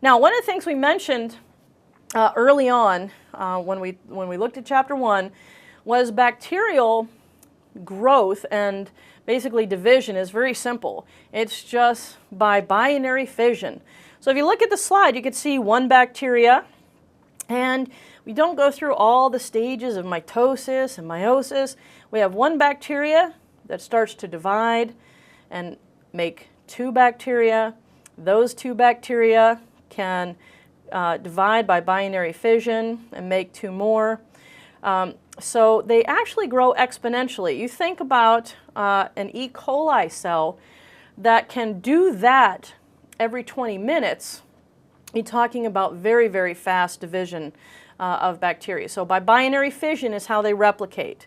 Now, one of the things we mentioned early on when we looked at chapter 1 was bacterial growth and basically division is very simple. It's just by binary fission. So if you look at the slide, you can see one bacteria, and we don't go through all the stages of mitosis and meiosis. We have one bacteria that starts to divide and make two bacteria. Those two bacteria can divide by binary fission and make two more. So they actually grow exponentially. You think about an E. coli cell that can do that every 20 minutes. You're talking about very, very fast division of bacteria. So by binary fission is how they replicate.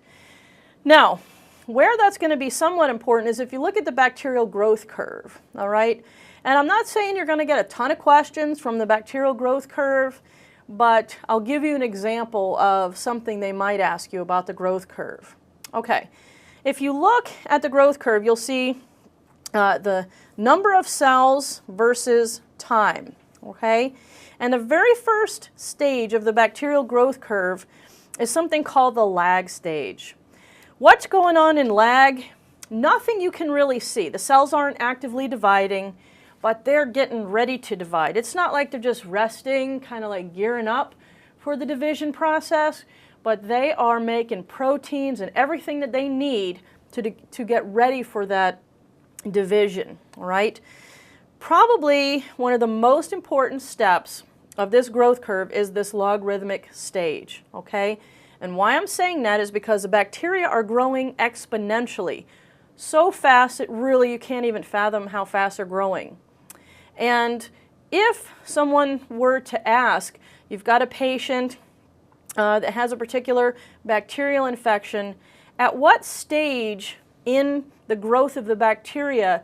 Now, where that's going to be somewhat important is if you look at the bacterial growth curve, all right? And I'm not saying you're going to get a ton of questions from the bacterial growth curve, but I'll give you an example of something they might ask you about the growth curve. Okay, if you look at the growth curve, you'll see the number of cells versus time, okay? And the very first stage of the bacterial growth curve is something called the lag stage. What's going on in lag? Nothing you can really see. The cells aren't actively dividing, but they're getting ready to divide. It's not like they're just resting, kind of like gearing up for the division process, but they are making proteins and everything that they need to get ready for that division, all right? Probably one of the most important steps of this growth curve is this logarithmic stage, okay? And why I'm saying that is because the bacteria are growing exponentially. So fast that really you can't even fathom how fast they're growing. And if someone were to ask, you've got a patient that has a particular bacterial infection, at what stage in the growth of the bacteria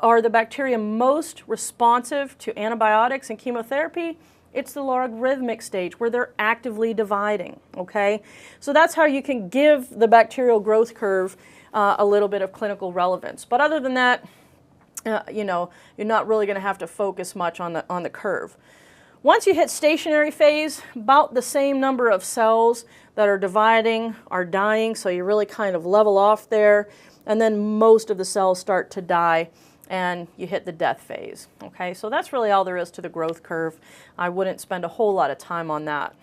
are the bacteria most responsive to antibiotics and chemotherapy? It's the logarithmic stage where they're actively dividing, okay? So that's how you can give the bacterial growth curve a little bit of clinical relevance. But other than that, you know, you're not really going to have to focus much on the curve. Once you hit stationary phase, about the same number of cells that are dividing are dying, so you really kind of level off there, and then most of the cells start to die and you hit the death phase. Okay, so that's really all there is to the growth curve. I wouldn't spend a whole lot of time on that.